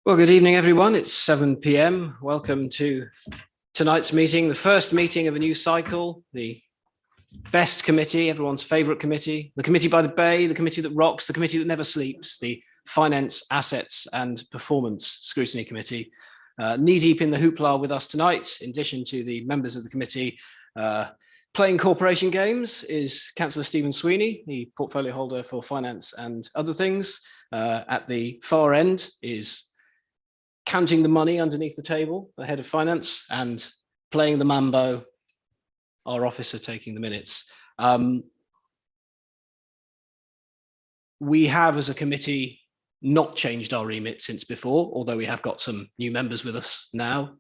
Well, good evening, everyone. It's 7 p.m. Welcome to tonight's meeting, the first meeting of a new cycle, the best committee, everyone's favourite committee, the committee by the bay, the committee that rocks, the committee that never sleeps, the Finance, Assets and Performance Scrutiny Committee. Knee-deep in the hoopla with us tonight, in addition to the members of the committee, playing corporation games is Councillor Stephen Sweeney, the portfolio holder for finance and other things. At the far end is counting the money underneath the table, the head of finance, and playing the mambo, our officer taking the minutes. We have, as a committee, not changed our remit since before, although we have got some new members with us now.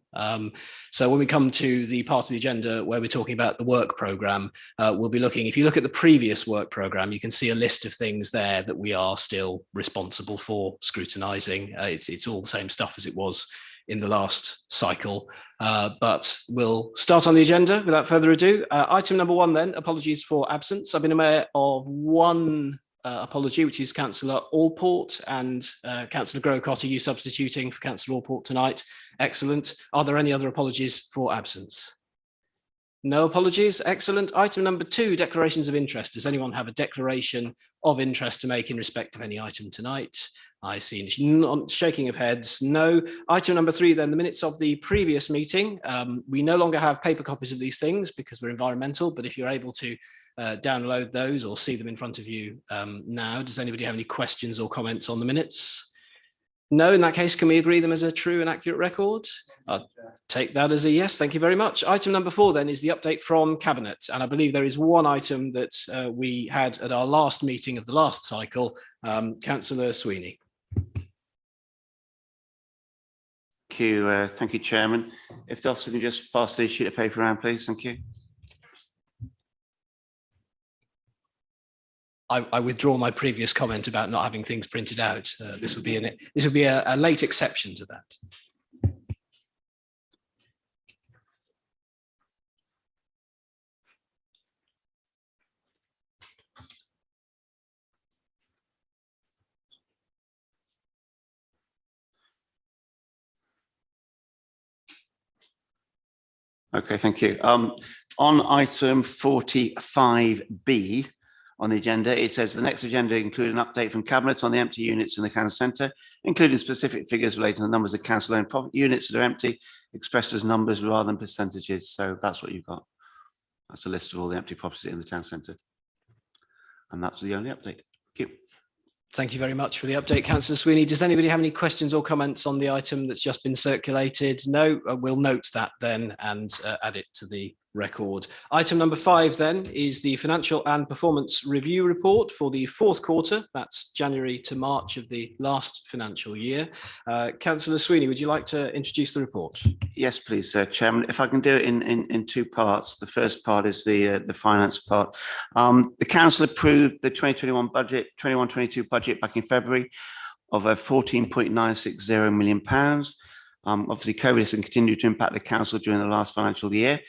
So when we come to the part of the agenda where we're talking about the work programme, we'll be looking, if you look at the previous work programme, you can see a list of things there that we are still responsible for scrutinising. It's all the same stuff as it was in the last cycle, but we'll start on the agenda without further ado. Item number one then, apologies for absence. I've been aware of one apology, which is Councillor Allport, and Councillor Grocott, are you substituting for Councillor Allport tonight? Excellent. Are there any other apologies for absence? No apologies. Excellent. Item number two, declarations of interest. Does anyone have a declaration of interest to make in respect of any item tonight? I see shaking of heads. No. Item number three, then, the minutes of the previous meeting. We no longer have paper copies of these things because we're environmental, but if you're able to download those or see them in front of you now, does anybody have any questions or comments on the minutes? No, in that case, can we agree them as a true and accurate record? I'll take that as a yes, thank you very much. Item number four then is the update from Cabinet. And I believe there is one item that we had at our last meeting of the last cycle. Councillor Sweeney. Thank you, Chairman. If the officer can just pass the sheet of paper around, please. Thank you. I withdraw my previous comment about not having things printed out. This would be a late exception to that. Okay, thank you. On item 45B, on the agenda, it says the next agenda include an update from Cabinet on the empty units in the council centre, including specific figures relating to the numbers of council-owned profit units that are empty, expressed as numbers rather than percentages. So that's what you've got. That's a list of all the empty property in the town centre. And that's the only update. Thank you. Thank you very much for the update, Councillor Sweeney. Does anybody have any questions or comments on the item that's just been circulated? No, we'll note that then and add it to the record. Item number five then is the Financial and Performance Review Report for the fourth quarter. That's January to March of the last financial year. Councillor Sweeney, would you like to introduce the report? Yes, please, Chairman. If I can do it in two parts. The first part is the finance part. The council approved the 2021 budget, 21-22 budget back in February of £14.960 million. Obviously, COVID has continued to impact the council during the last financial year.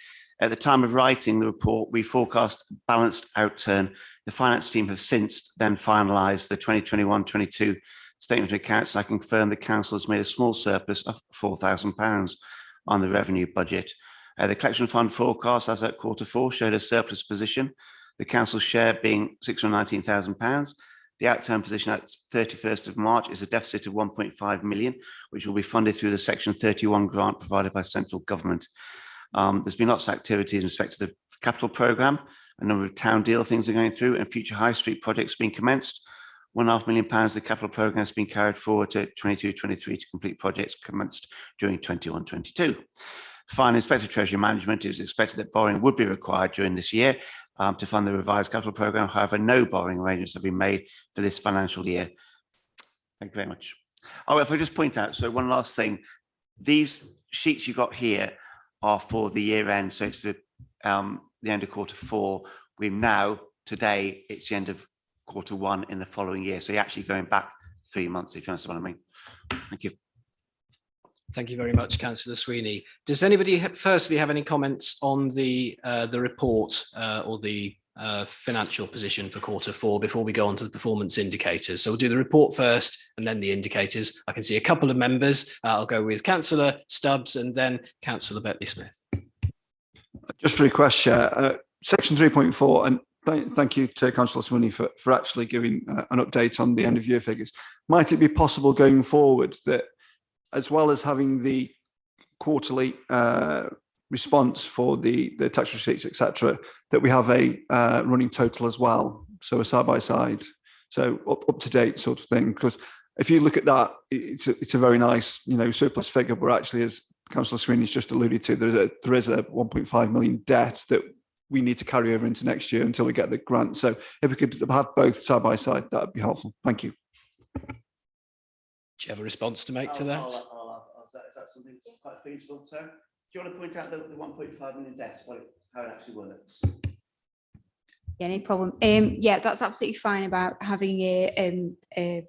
At the time of writing the report, we forecast a balanced outturn. The finance team have since then finalised the 2021-22 statement of accounts, and I confirm the council has made a small surplus of £4,000 on the revenue budget. The collection fund forecast as at quarter four showed a surplus position, the council's share being £619,000. The outturn position at 31st of March is a deficit of 1.5 million, which will be funded through the Section 31 grant provided by central government. There's been lots of activities in respect to the capital programme. A number of town deal things are going through and future high street projects being commenced. £1.5 million of the capital programme has been carried forward to 22-23 to complete projects commenced during 21-22. Finally, Inspector of Treasury Management, it was expected that borrowing would be required during this year to fund the revised capital programme. However, no borrowing arrangements have been made for this financial year. Thank you very much. Oh, if I just point out, so one last thing, these sheets you got here are for the year end. So it's for the end of quarter four. We're now, today, it's the end of quarter one in the following year. So you're actually going back 3 months, if you understand what I mean. Thank you. Thank you very much, Councillor Sweeney. Does anybody firstly have any comments on the report or the financial position for quarter four before we go on to the performance indicators? So we'll do the report first and then the indicators. I can see a couple of members. I'll go with Councillor Stubbs and then Councillor Bentley-Smith. Just a request, Chair. Section 3.4, and thank you to Councillor Sweeney for actually giving an update on the end of year figures. Might it be possible going forward that, as well as having the quarterly response for the tax receipts, etc., that we have a running total as well, so a side by side, so up to date sort of thing? Because if you look at that, it's a very nice, surplus figure, but actually, as Councillor Sweeney's just alluded to, there is a 1.5 million debt that we need to carry over into next year until we get the grant. So if we could have both side by side, that would be helpful. Thank you. Do you have a response to make to that? Is that something that's quite feasible, sir? Do you want to point out the 1.5 million debt, how it actually works? Yeah, no problem. Yeah, that's absolutely fine about having a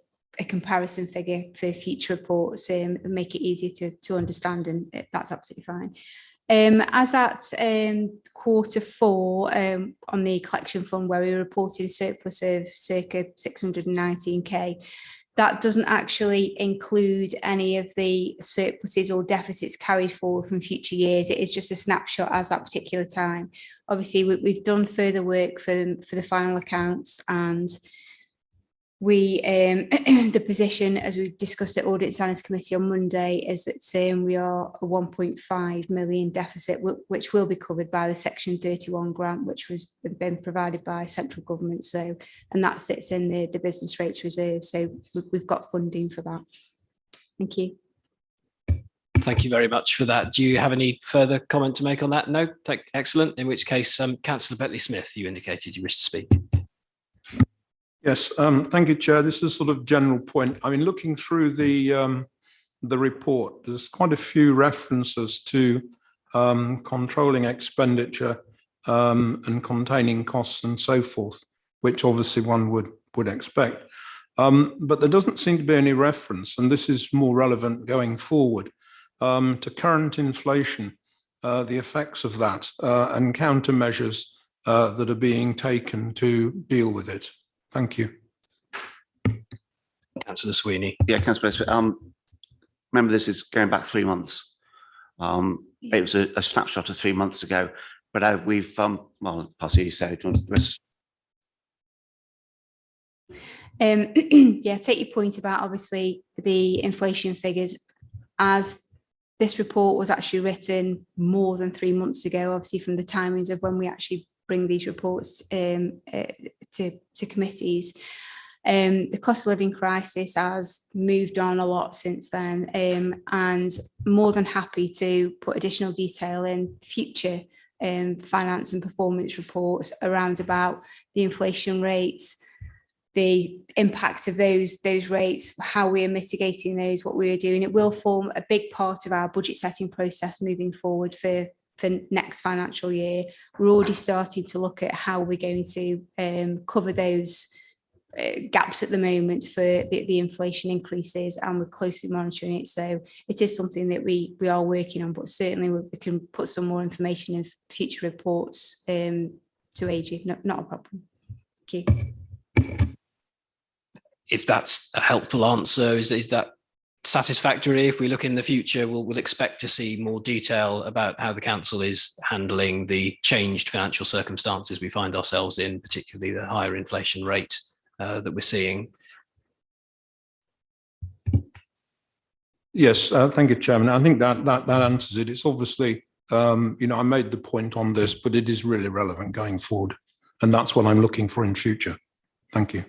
comparison figure for future reports and make it easier to understand, and that's absolutely fine. As at Q4 on the collection fund, where we reported a surplus of circa 619k, that doesn't actually include any of the surpluses or deficits carried forward from future years. It is just a snapshot as that particular time. Obviously, we've done further work for the final accounts, and we the position, as we discussed at Audit Standards Committee on Monday, is that we are a 1.5 million deficit, which will be covered by the Section 31 grant, which was been provided by central government. So, and that sits in the business rates reserve. So we've got funding for that. Thank you. Thank you very much for that. Do you have any further comment to make on that? No? Excellent. In which case, Councillor Bentley-Smith, you indicated you wish to speak. Yes, thank you, Chair. This is sort of general point. I mean, looking through the report, there's quite a few references to controlling expenditure and containing costs and so forth, which obviously one would expect. But there doesn't seem to be any reference, and this is more relevant going forward, to current inflation, the effects of that, and countermeasures that are being taken to deal with it. Thank you. Councillor Sweeney. Yeah, Councillor Bentley. Remember, this is going back 3 months. It was a snapshot of 3 months ago, but we've well, possibly you say, do you want to Yeah, take your point about obviously the inflation figures. As this report was actually written more than 3 months ago, obviously from the timings of when we actually bring these reports to committees. The cost of living crisis has moved on a lot since then, and more than happy to put additional detail in future finance and performance reports around about the inflation rates, the impact of those rates, how we are mitigating those, what we are doing. It will form a big part of our budget setting process moving forward for next financial year. We're already starting to look at how we're going to cover those gaps at the moment for the inflation increases, and we're closely monitoring it. So it is something that we are working on, but certainly we can put some more information in future reports to aid you. Not a problem. Thank you. If that's a helpful answer, is that satisfactory? If we look in the future, we'll expect to see more detail about how the council is handling the changed financial circumstances we find ourselves in, particularly the higher inflation rate that we're seeing. Yes, thank you, Chairman. I think that answers it. It's obviously, I made the point on this, but it is really relevant going forward, and that's what I'm looking for in future. Thank you.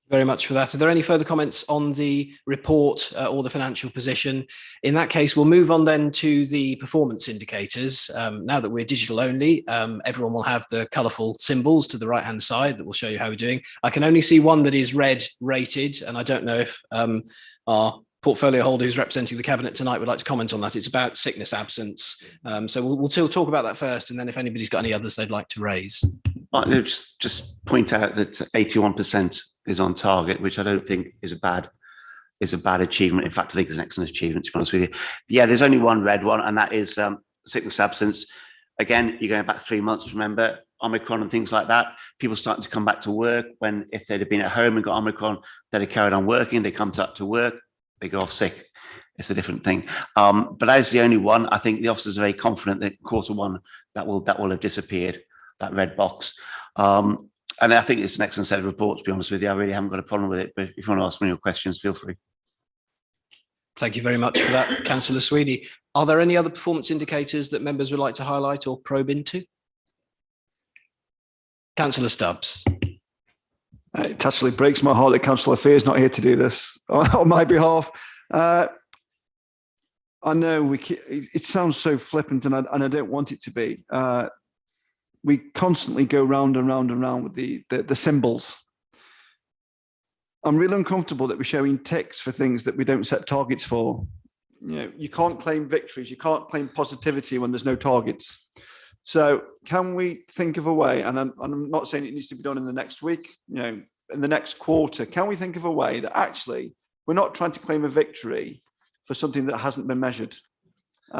Very much for that. Are there any further comments on the report or the financial position? In that case, we'll move on then to the performance indicators. Now that we're digital only, everyone will have the colourful symbols to the right-hand side that will show you how we're doing. I can only see one that is red rated, and I don't know if our portfolio holder who's representing the Cabinet tonight would like to comment on that. It's about sickness absence. So we'll still talk about that first, and then if anybody's got any others they'd like to raise. I'll just point out that 81% is on target, which I don't think is a bad achievement. In fact, I think it's an excellent achievement, to be honest with you. Yeah, there's only one red one, and that is sickness absence. Again, you're going back 3 months, remember, Omicron and things like that, people starting to come back to work when, if they'd have been at home and got Omicron, they'd have carried on working, they come up to work, they go off sick. It's a different thing. But as the only one, I think the officers are very confident that Q1 that will have disappeared, that red box. And I think it's an excellent set of reports, to be honest with you. I really haven't got a problem with it, but if you want to ask me your questions, feel free. Thank you very much for that, Councillor Sweeney. Are there any other performance indicators that members would like to highlight or probe into? Councillor Stubbs. It actually breaks my heart that Councillor Fear is not here to do this on my behalf. I know it sounds so flippant, and I don't want it to be. We constantly go round and round and round with the symbols. I'm really uncomfortable that we're showing ticks for things that we don't set targets for. You know, you can't claim victories, you can't claim positivity when there's no targets. So can we think of a way, and I'm not saying it needs to be done in the next week, you know, in the next quarter, can we think of a way that actually we're not trying to claim a victory for something that hasn't been measured? You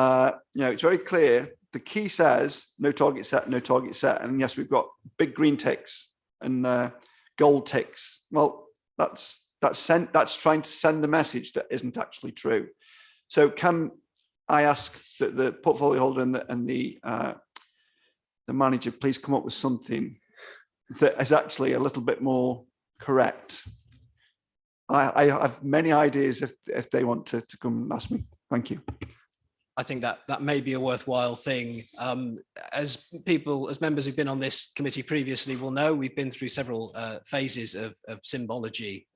know, it's very clear. The key says no target set, no target set. And yes, we've got big green ticks and gold ticks. Well, that's trying to send a message that isn't actually true. So can I ask that the portfolio holder and the manager please come up with something that is actually a little bit more correct? I have many ideas if they want to come and ask me. Thank you. I think that may be a worthwhile thing. As members who've been on this committee previously will know, we've been through several phases of symbology.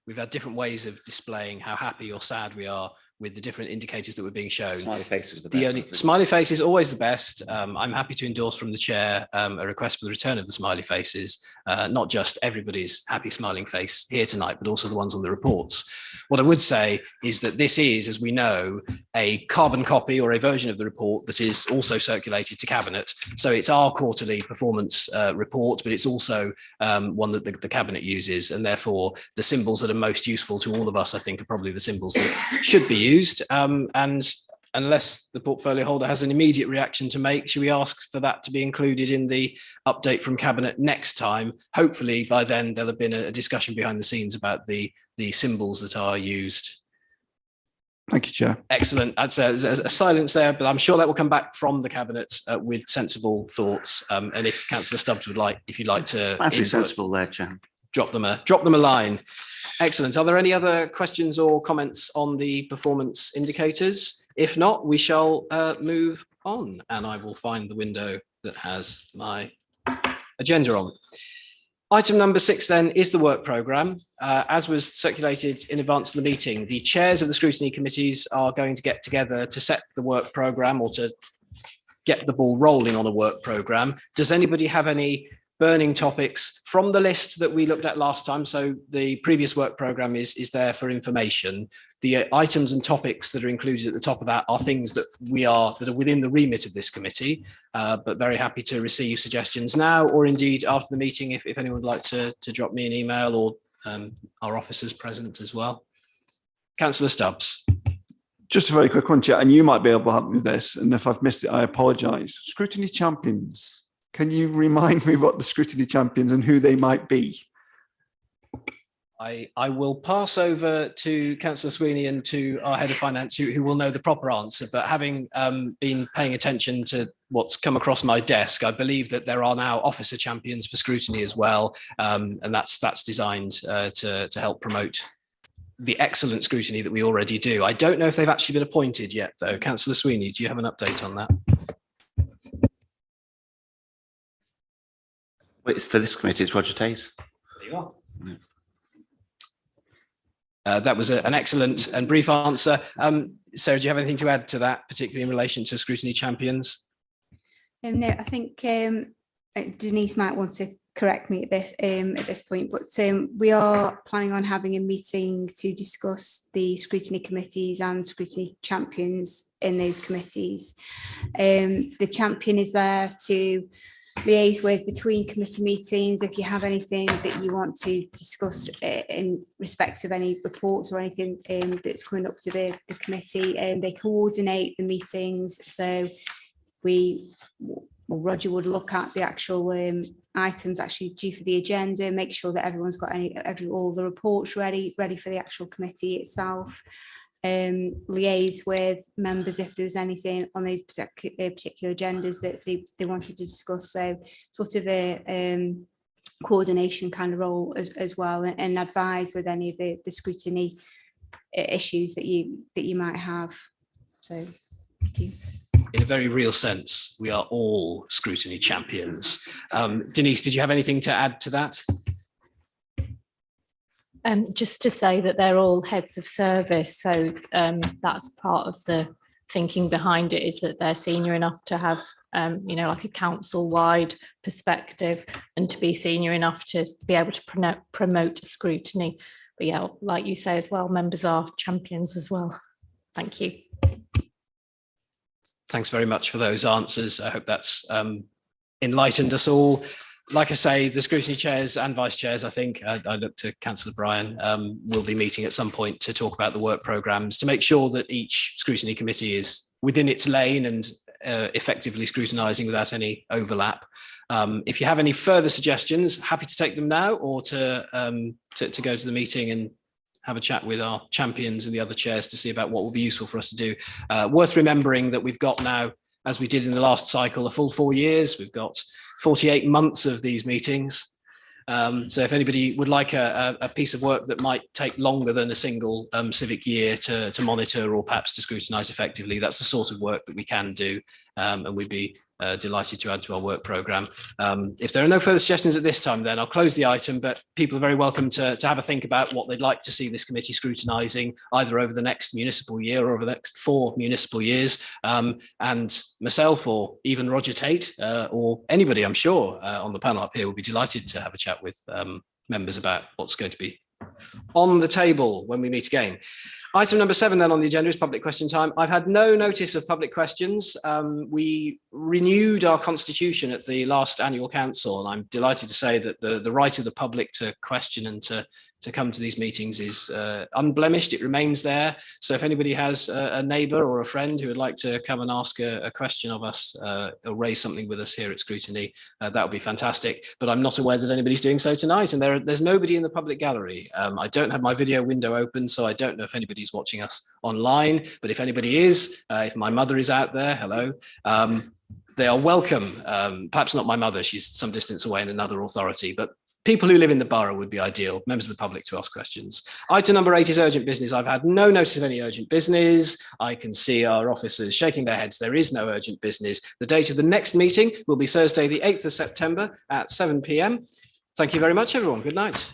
We've had different ways of displaying how happy or sad we are with the different indicators that were being shown. Smiley face is the best. Smiley face is always the best. I'm happy to endorse from the chair a request for the return of the smiley faces, not just everybody's happy smiling face here tonight, but also the ones on the reports. What I would say is that this is, as we know, a carbon copy or a version of the report that is also circulated to Cabinet. So it's our quarterly performance report, but it's also one that the Cabinet uses, and therefore the symbols that are most useful to all of us, I think, are probably the symbols that should be used. And unless the portfolio holder has an immediate reaction to make, should we ask for that to be included in the update from Cabinet next time? Hopefully by then there'll have been a discussion behind the scenes about the symbols that are used. Thank you, Chair. Excellent. That's a silence there, but I'm sure that will come back from the Cabinet with sensible thoughts. And if Councillor Stubbs would like, if you'd like to, Actually sensible there, Chair. Drop them a line. Excellent. Are there any other questions or comments on the performance indicators? If not, we shall move on, and I will find the window that has my agenda on. Item number 6 then is the work programme. As was circulated in advance of the meeting, the chairs of the scrutiny committees are going to get together to set the work programme or to get the ball rolling on a work programme. Does anybody have any burning topics from the list that we looked at last time? So the previous work programme is there for information. The items and topics that are included at the top of that are things that are within the remit of this committee, but very happy to receive suggestions now, or indeed after the meeting, if anyone would like to drop me an email, or our officers present as well. Councillor Stubbs. Just a very quick one, Chair, and you might be able to help me with this, and if I've missed it, I apologise. Scrutiny champions. Can you remind me what the scrutiny champions and who they might be? I will pass over to Councillor Sweeney and to our head of finance, who will know the proper answer. But having been paying attention to what's come across my desk, I believe that there are now officer champions for scrutiny as well, and that's designed to help promote the excellent scrutiny that we already do. I don't know if they've actually been appointed yet, though. Councillor Sweeney, do you have an update on that? It's for this committee, it's Roger Tays. There you are. That was an excellent and brief answer. Sarah, do you have anything to add to that, particularly in relation to scrutiny champions? No, I think Denise might want to correct me at this point, but we are planning on having a meeting to discuss the scrutiny committees and scrutiny champions in those committees. The champion is there to liaise with between committee meetings. If you have anything that you want to discuss in respect of any reports or anything that's coming up to the committee, they coordinate the meetings. So we Roger would look at the actual items actually due for the agenda, make sure that everyone's got all the reports ready for the actual committee itself. Liaise with members if there was anything on those particular agendas that they wanted to discuss. So sort of a coordination kind of role as well, and advise with any of the scrutiny issues that you might have. So thank you. In a very real sense, we are all scrutiny champions. Denise, did you have anything to add to that? Just to say that they're all heads of service, so that's part of the thinking behind it, is that they're senior enough to have like a council-wide perspective and to be senior enough to be able to promote scrutiny. But yeah, like you say as well, members are champions as well. Thank you. Thanks very much for those answers. I hope that's enlightened us all. Like I say, the scrutiny chairs and vice chairs, I think, I look to Councillor Bryan, will be meeting at some point to talk about the work programmes to make sure that each scrutiny committee is within its lane and effectively scrutinising without any overlap. If you have any further suggestions, happy to take them now, or to go to the meeting and have a chat with our champions and the other chairs to see about what will be useful for us to do. Worth remembering that we've got now, as we did in the last cycle, a full 4 years. We've got 48 months of these meetings. So if anybody would like a piece of work that might take longer than a single civic year to monitor or perhaps to scrutinise effectively, that's the sort of work that we can do, and we'd be delighted to add to our work programme. If there are no further suggestions at this time, then I'll close the item, but people are very welcome to have a think about what they'd like to see this committee scrutinising either over the next municipal year or over the next 4 municipal years. And myself, or even Roger Tate, or anybody, I'm sure, on the panel up here will be delighted to have a chat with members about what's going to be on the table when we meet again. Item number 7 then on the agenda is public question time. I've had no notice of public questions. We renewed our constitution at the last annual council, and I'm delighted to say that the right of the public to question and to come to these meetings is unblemished. It remains there. So if anybody has a neighbour or a friend who would like to come and ask a question of us or raise something with us here at Scrutiny, that would be fantastic. But I'm not aware that anybody's doing so tonight, and there's nobody in the public gallery. I don't have my video window open, so I don't know if anybody's watching us online, but if anybody is, if my mother is out there, hello, they are welcome. Perhaps not my mother, she's some distance away in another authority, but people who live in the borough would be ideal, members of the public, to ask questions. Item number 8 is urgent business. I've had no notice of any urgent business. I can see our officers shaking their heads. There is no urgent business. The date of the next meeting will be Thursday, the 8th of September at 7 p.m. Thank you very much, everyone. Good night.